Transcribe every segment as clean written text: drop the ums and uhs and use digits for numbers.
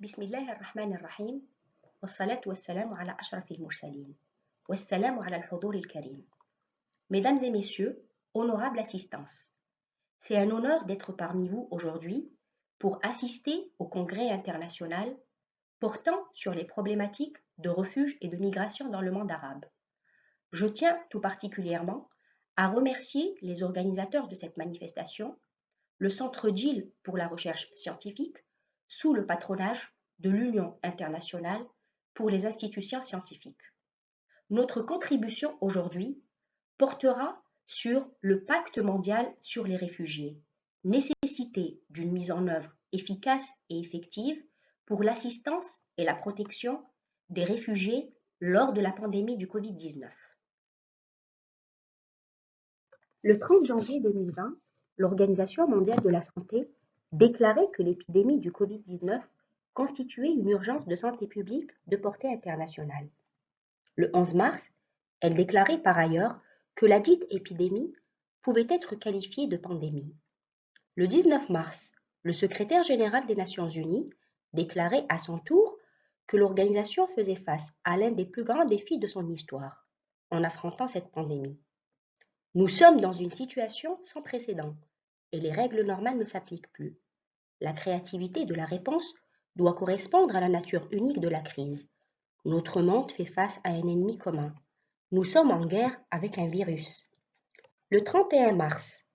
بسم الله الرحمن الرحيم والصلاة والسلام على أشرف المرسلين والسلام على الحضور الكريم. Mesdames et messieurs, honorable assistance, c'est un honneur d'être parmi vous aujourd'hui pour assister au congrès international portant sur les problématiques de refuge et de migration dans le monde arabe. Je tiens tout particulièrement à remercier les organisateurs de cette manifestation, le Centre Gill pour la recherche scientifique, sous le patronage de l'Union internationale pour les institutions scientifiques. Notre contribution aujourd'hui portera sur le Pacte mondial sur les réfugiés, nécessité d'une mise en œuvre efficace et effective pour l'assistance et la protection des réfugiés lors de la pandémie du Covid-19. Le 30 janvier 2020, l'Organisation mondiale de la santé déclarait que l'épidémie du Covid-19 constituait une urgence de santé publique de portée internationale. Le 11 mars, elle déclarait par ailleurs que la dite épidémie pouvait être qualifiée de pandémie. Le 19 mars, le secrétaire général des Nations Unies déclarait à son tour que l'organisation faisait face à l'un des plus grands défis de son histoire en affrontant cette pandémie. Nous sommes dans une situation sans précédent et les règles normales ne s'appliquent plus. La créativité de la réponse doit correspondre à la nature unique de la crise. Notre monde fait face à un ennemi commun. Nous sommes en guerre avec un virus. Le 31 mars,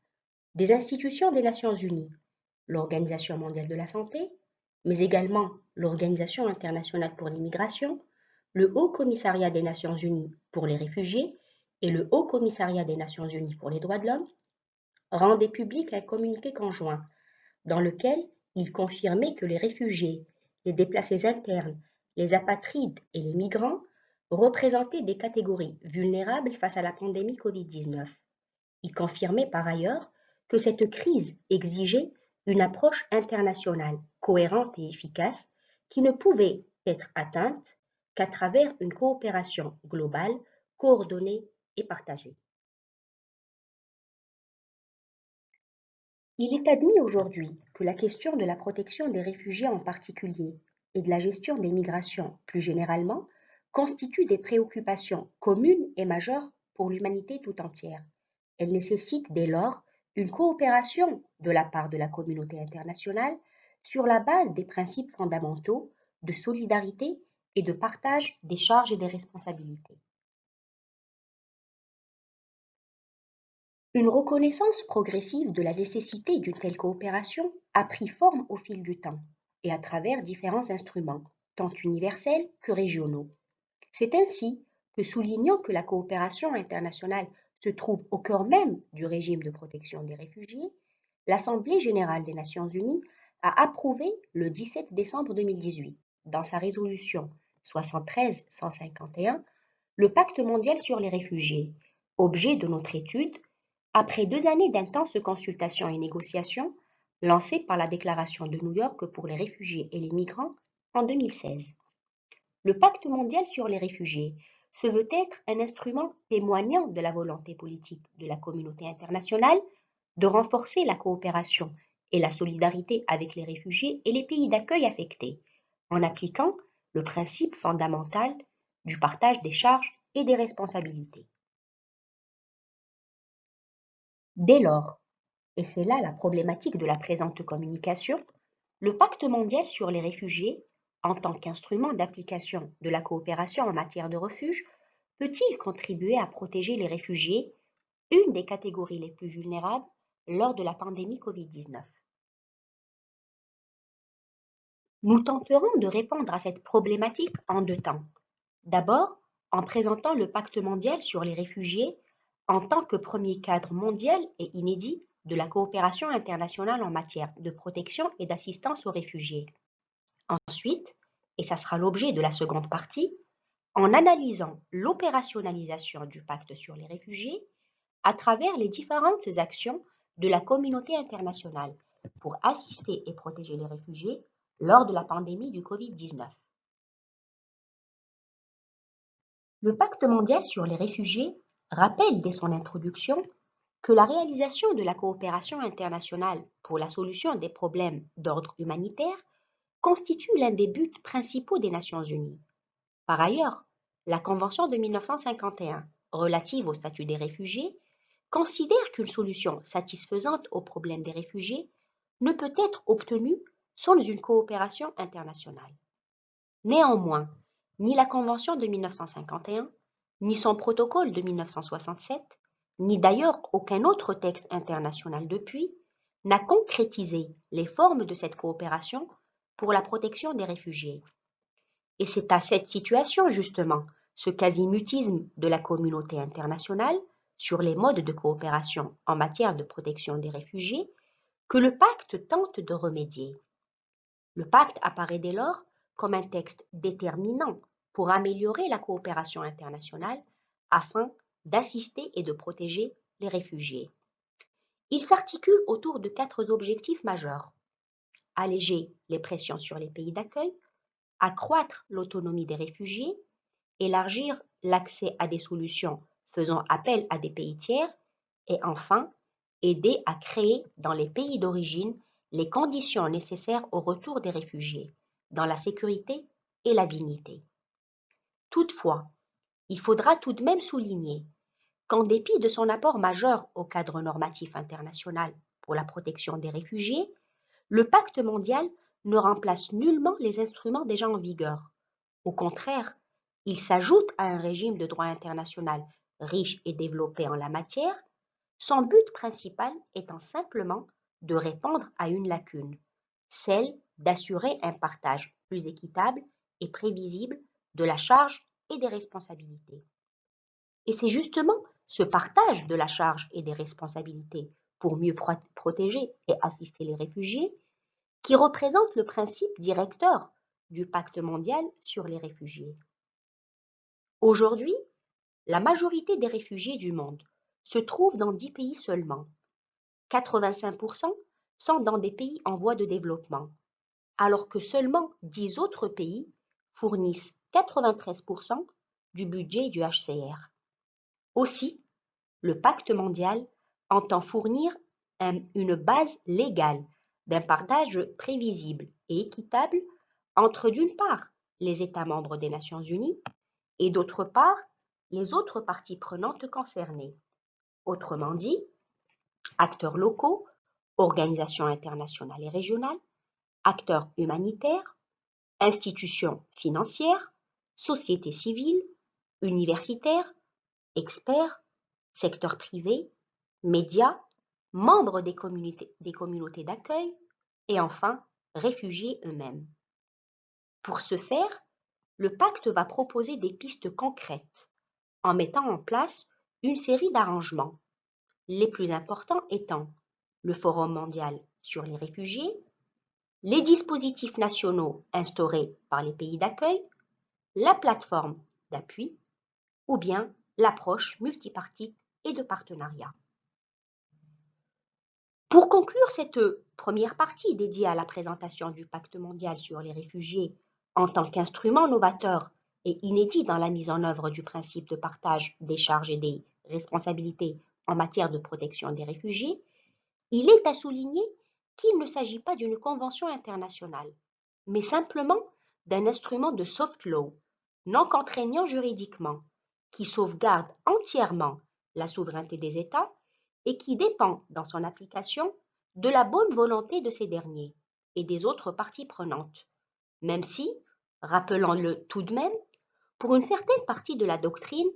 des institutions des Nations Unies, l'Organisation mondiale de la santé, mais également l'Organisation internationale pour l'immigration, le Haut Commissariat des Nations Unies pour les réfugiés et le Haut Commissariat des Nations Unies pour les droits de l'homme, rendaient public un communiqué conjoint dans lequel ils confirmaient que les réfugiés, les déplacés internes, les apatrides et les migrants représentaient des catégories vulnérables face à la pandémie Covid-19. Ils confirmaient par ailleurs que cette crise exigeait une approche internationale cohérente et efficace qui ne pouvait être atteinte qu'à travers une coopération globale, coordonnée et partagée. Il est admis aujourd'hui que la question de la protection des réfugiés en particulier et de la gestion des migrations plus généralement constitue des préoccupations communes et majeures pour l'humanité tout entière. Elle nécessite dès lors une coopération de la part de la communauté internationale sur la base des principes fondamentaux de solidarité et de partage des charges et des responsabilités. Une reconnaissance progressive de la nécessité d'une telle coopération a pris forme au fil du temps et à travers différents instruments, tant universels que régionaux. C'est ainsi que, soulignant que la coopération internationale se trouve au cœur même du régime de protection des réfugiés, l'Assemblée générale des Nations unies a approuvé le 17 décembre 2018, dans sa résolution 73-151, le Pacte mondial sur les réfugiés, objet de notre étude, après 2 années d'intenses consultations et négociations lancées par la Déclaration de New York pour les réfugiés et les migrants en 2016. Le Pacte mondial sur les réfugiés se veut être un instrument témoignant de la volonté politique de la communauté internationale de renforcer la coopération et la solidarité avec les réfugiés et les pays d'accueil affectés, en appliquant le principe fondamental du partage des charges et des responsabilités. Dès lors, et c'est là la problématique de la présente communication, le Pacte mondial sur les réfugiés, en tant qu'instrument d'application de la coopération en matière de refuge, peut-il contribuer à protéger les réfugiés, une des catégories les plus vulnérables, lors de la pandémie Covid-19? Nous tenterons de répondre à cette problématique en 2 temps. D'abord, en présentant le Pacte mondial sur les réfugiés en tant que premier cadre mondial et inédit de la coopération internationale en matière de protection et d'assistance aux réfugiés. Ensuite, et ça sera l'objet de la seconde partie, en analysant l'opérationnalisation du pacte sur les réfugiés à travers les différentes actions de la communauté internationale pour assister et protéger les réfugiés lors de la pandémie du Covid-19. Le Pacte mondial sur les réfugiés rappelle dès son introduction que la réalisation de la coopération internationale pour la solution des problèmes d'ordre humanitaire constitue l'un des buts principaux des Nations unies. Par ailleurs, la Convention de 1951 relative au statut des réfugiés considère qu'une solution satisfaisante au problème des réfugiés ne peut être obtenue sans une coopération internationale. Néanmoins, ni la Convention de 1951, ni son protocole de 1967, ni d'ailleurs aucun autre texte international depuis, n'a concrétisé les formes de cette coopération pour la protection des réfugiés. Et c'est à cette situation, justement, ce quasi-mutisme de la communauté internationale sur les modes de coopération en matière de protection des réfugiés, que le pacte tente de remédier. Le pacte apparaît dès lors comme un texte déterminant pour améliorer la coopération internationale afin d'assister et de protéger les réfugiés. Il s'articule autour de 4 objectifs majeurs: alléger les pressions sur les pays d'accueil, accroître l'autonomie des réfugiés, élargir l'accès à des solutions faisant appel à des pays tiers et enfin, aider à créer dans les pays d'origine les conditions nécessaires au retour des réfugiés, dans la sécurité et la dignité. Toutefois, il faudra tout de même souligner qu'en dépit de son apport majeur au cadre normatif international pour la protection des réfugiés, le pacte mondial ne remplace nullement les instruments déjà en vigueur. Au contraire, il s'ajoute à un régime de droit international riche et développé en la matière, son but principal étant simplement de répondre à une lacune, celle d'assurer un partage plus équitable et prévisible de la charge et des responsabilités. Et c'est justement ce partage de la charge et des responsabilités pour mieux protéger et assister les réfugiés qui représente le principe directeur du pacte mondial sur les réfugiés. Aujourd'hui, la majorité des réfugiés du monde se trouvent dans 10 pays seulement. 85% sont dans des pays en voie de développement, alors que seulement 10 autres pays fournissent 93% du budget du HCR. Aussi, le pacte mondial entend fournir une base légale d'un partage prévisible et équitable entre d'une part les États membres des Nations unies et d'autre part les autres parties prenantes concernées. Autrement dit, acteurs locaux, organisations internationales et régionales, acteurs humanitaires, institutions financières, sociétés civiles, universitaires, experts, secteur privé, médias, membres des communautés d'accueil et enfin réfugiés eux-mêmes. Pour ce faire, le pacte va proposer des pistes concrètes en mettant en place une série d'arrangements, les plus importants étant le Forum mondial sur les réfugiés, les dispositifs nationaux instaurés par les pays d'accueil, la plateforme d'appui ou bien l'approche multipartite et de partenariat. Pour conclure cette première partie dédiée à la présentation du pacte mondial sur les réfugiés en tant qu'instrument novateur et inédit dans la mise en œuvre du principe de partage des charges et des responsabilités en matière de protection des réfugiés, il est à souligner qu'il ne s'agit pas d'une convention internationale, mais simplement d'un instrument de soft law, non contraignant juridiquement, qui sauvegarde entièrement la souveraineté des États et qui dépend dans son application de la bonne volonté de ces derniers et des autres parties prenantes, même si, rappelons-le tout de même, pour une certaine partie de la doctrine,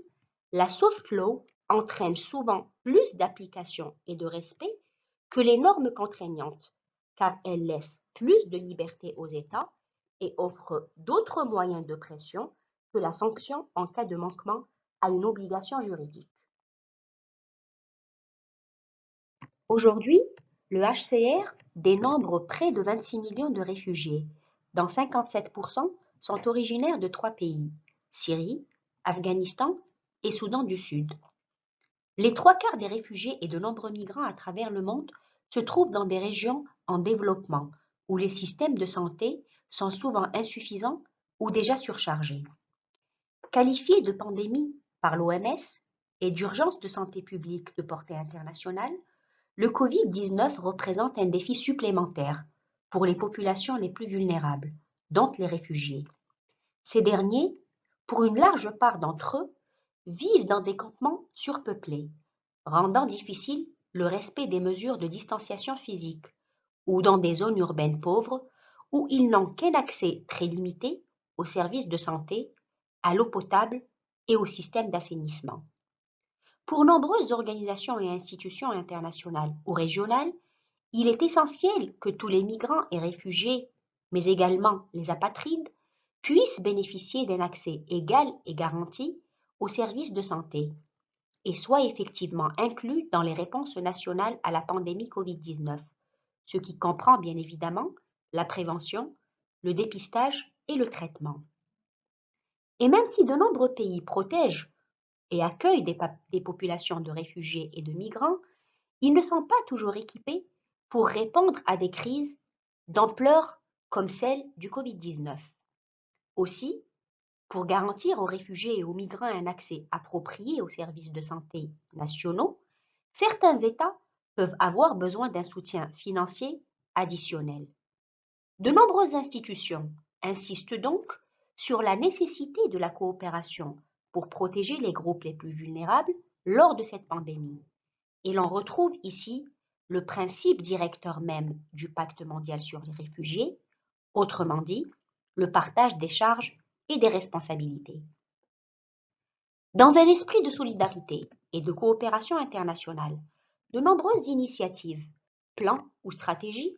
la soft law entraîne souvent plus d'application et de respect que les normes contraignantes, car elle laisse plus de liberté aux États et offre d'autres moyens de pression que la sanction en cas de manquement à une obligation juridique. Aujourd'hui, le HCR dénombre près de 26 millions de réfugiés, dont 57% sont originaires de 3 pays, Syrie, Afghanistan et Soudan du Sud. Les 3/4 des réfugiés et de nombreux migrants à travers le monde se trouvent dans des régions en développement, où les systèmes de santé sont souvent insuffisants ou déjà surchargés. Qualifié de pandémie par l'OMS et d'urgence de santé publique de portée internationale, le Covid-19 représente un défi supplémentaire pour les populations les plus vulnérables, dont les réfugiés. Ces derniers, pour une large part d'entre eux, vivent dans des campements surpeuplés, rendant difficile le respect des mesures de distanciation physique, ou dans des zones urbaines pauvres où ils n'ont qu'un accès très limité aux services de santé, à l'eau potable et au système d'assainissement. Pour nombreuses organisations et institutions internationales ou régionales, il est essentiel que tous les migrants et réfugiés, mais également les apatrides, puissent bénéficier d'un accès égal et garanti aux services de santé et soient effectivement inclus dans les réponses nationales à la pandémie Covid-19, ce qui comprend bien évidemment la prévention, le dépistage et le traitement. Et même si de nombreux pays protègent et accueillent des populations de réfugiés et de migrants, ils ne sont pas toujours équipés pour répondre à des crises d'ampleur comme celle du Covid-19. Aussi, pour garantir aux réfugiés et aux migrants un accès approprié aux services de santé nationaux, certains États peuvent avoir besoin d'un soutien financier additionnel. De nombreuses institutions insistent donc sur la nécessité de la coopération pour protéger les groupes les plus vulnérables lors de cette pandémie. Et l'on retrouve ici le principe directeur même du Pacte mondial sur les réfugiés, autrement dit, le partage des charges et des responsabilités. Dans un esprit de solidarité et de coopération internationale, de nombreuses initiatives, plans ou stratégies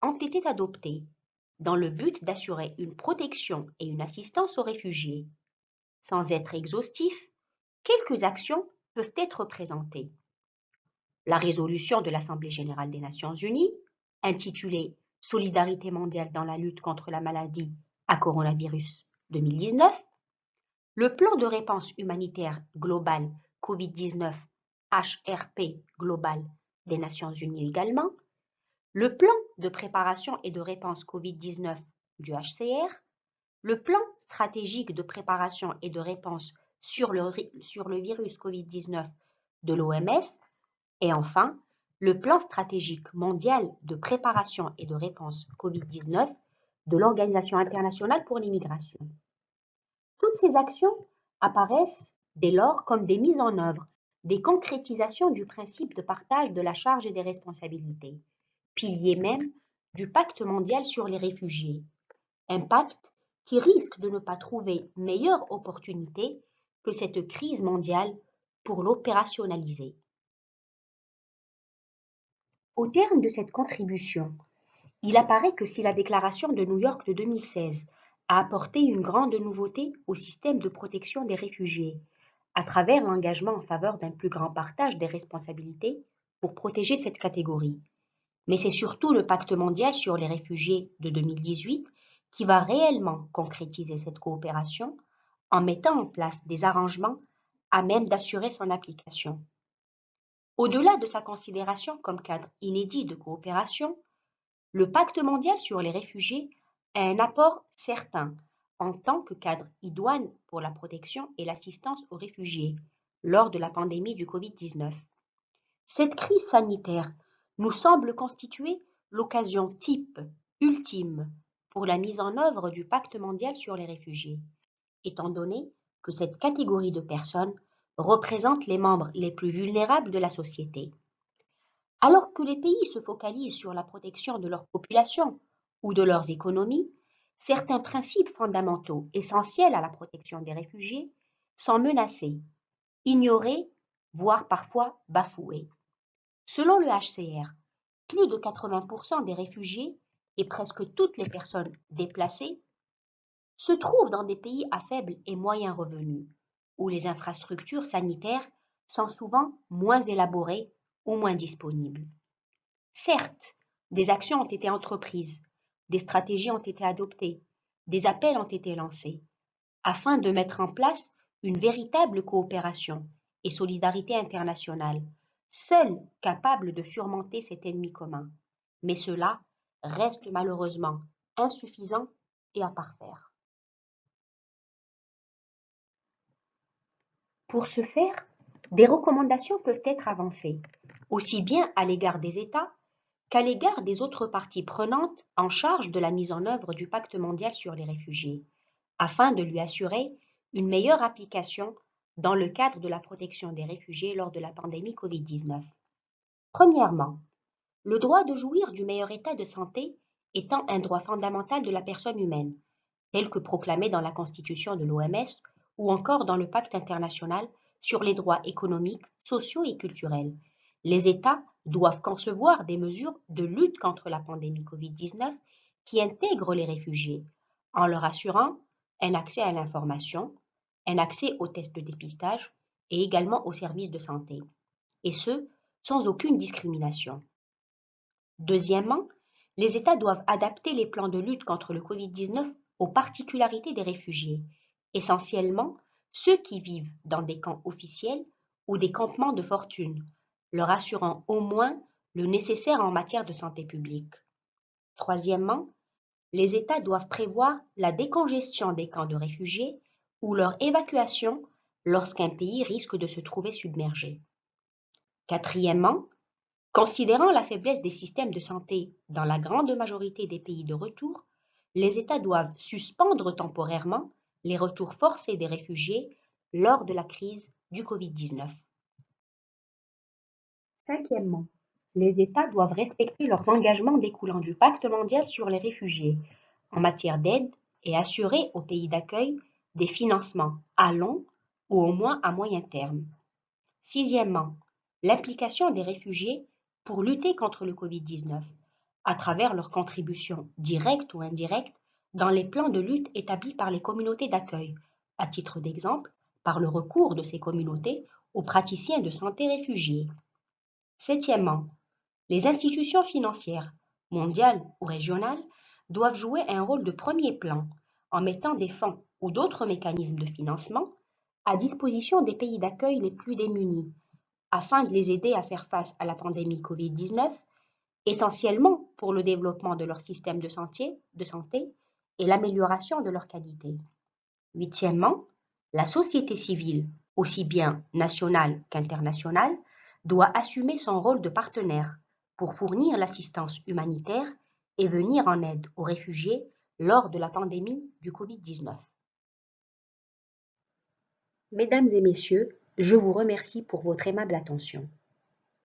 ont été adoptées dans le but d'assurer une protection et une assistance aux réfugiés. Sans être exhaustif, quelques actions peuvent être présentées. La résolution de l'Assemblée générale des Nations unies, intitulée Solidarité mondiale dans la lutte contre la maladie à coronavirus 2019, le plan de réponse humanitaire global Covid-19 HRP global des Nations unies également, le plan de préparation et de réponse Covid-19 du HCR, le plan stratégique de préparation et de réponse sur le virus Covid-19 de l'OMS et enfin le plan stratégique mondial de préparation et de réponse Covid-19 de l'Organisation internationale pour les migrations. Toutes ces actions apparaissent dès lors comme des mises en œuvre, des concrétisations du principe de partage de la charge et des responsabilités, pilier même du pacte mondial sur les réfugiés, un pacte qui risque de ne pas trouver meilleure opportunité que cette crise mondiale pour l'opérationnaliser. Au terme de cette contribution, il apparaît que si la déclaration de New York de 2016 a apporté une grande nouveauté au système de protection des réfugiés, à travers l'engagement en faveur d'un plus grand partage des responsabilités pour protéger cette catégorie, mais c'est surtout le pacte mondial sur les réfugiés de 2018 qui va réellement concrétiser cette coopération en mettant en place des arrangements à même d'assurer son application. Au-delà de sa considération comme cadre inédit de coopération, le pacte mondial sur les réfugiés a un apport certain en tant que cadre idoine pour la protection et l'assistance aux réfugiés lors de la pandémie du Covid-19. Cette crise sanitaire nous semble constituer l'occasion type, ultime, pour la mise en œuvre du pacte mondial sur les réfugiés, étant donné que cette catégorie de personnes représente les membres les plus vulnérables de la société. Alors que les pays se focalisent sur la protection de leur population ou de leurs économies, certains principes fondamentaux essentiels à la protection des réfugiés sont menacés, ignorés, voire parfois bafoués. Selon le HCR, plus de 80% des réfugiés et presque toutes les personnes déplacées se trouvent dans des pays à faible et moyen revenu, où les infrastructures sanitaires sont souvent moins élaborées ou moins disponibles. Certes, des actions ont été entreprises, des stratégies ont été adoptées, des appels ont été lancés, afin de mettre en place une véritable coopération et solidarité internationale, seule capable de surmonter cet ennemi commun. Mais cela reste malheureusement insuffisant et à parfaire. Pour ce faire, des recommandations peuvent être avancées, aussi bien à l'égard des États qu'à l'égard des autres parties prenantes en charge de la mise en œuvre du Pacte mondial sur les réfugiés, afin de lui assurer une meilleure application dans le cadre de la protection des réfugiés lors de la pandémie Covid-19. Premièrement, le droit de jouir du meilleur état de santé étant un droit fondamental de la personne humaine, tel que proclamé dans la Constitution de l'OMS ou encore dans le Pacte international sur les droits économiques, sociaux et culturels. Les États doivent concevoir des mesures de lutte contre la pandémie Covid-19 qui intègrent les réfugiés, en leur assurant un accès à l'information, un accès aux tests de dépistage et également aux services de santé, et ce, sans aucune discrimination. Deuxièmement, les États doivent adapter les plans de lutte contre le Covid-19 aux particularités des réfugiés, essentiellement ceux qui vivent dans des camps officiels ou des campements de fortune, leur assurant au moins le nécessaire en matière de santé publique. Troisièmement, les États doivent prévoir la décongestion des camps de réfugiés ou leur évacuation lorsqu'un pays risque de se trouver submergé. Quatrièmement, considérant la faiblesse des systèmes de santé dans la grande majorité des pays de retour, les États doivent suspendre temporairement les retours forcés des réfugiés lors de la crise du Covid-19. Cinquièmement, les États doivent respecter leurs engagements découlant du Pacte mondial sur les réfugiés en matière d'aide et assurer aux pays d'accueil des financements à long ou au moins à moyen terme. Sixièmement, l'implication des réfugiés pour lutter contre le Covid-19 à travers leur contribution directe ou indirecte dans les plans de lutte établis par les communautés d'accueil, à titre d'exemple, par le recours de ces communautés aux praticiens de santé réfugiés. Septièmement, les institutions financières, mondiales ou régionales, doivent jouer un rôle de premier plan en mettant des fonds ou d'autres mécanismes de financement à disposition des pays d'accueil les plus démunis, afin de les aider à faire face à la pandémie Covid-19, essentiellement pour le développement de leur système de santé et l'amélioration de leur qualité. Huitièmement, la société civile, aussi bien nationale qu'internationale, doit assumer son rôle de partenaire pour fournir l'assistance humanitaire et venir en aide aux réfugiés lors de la pandémie du Covid-19. Mesdames et messieurs, je vous remercie pour votre aimable attention.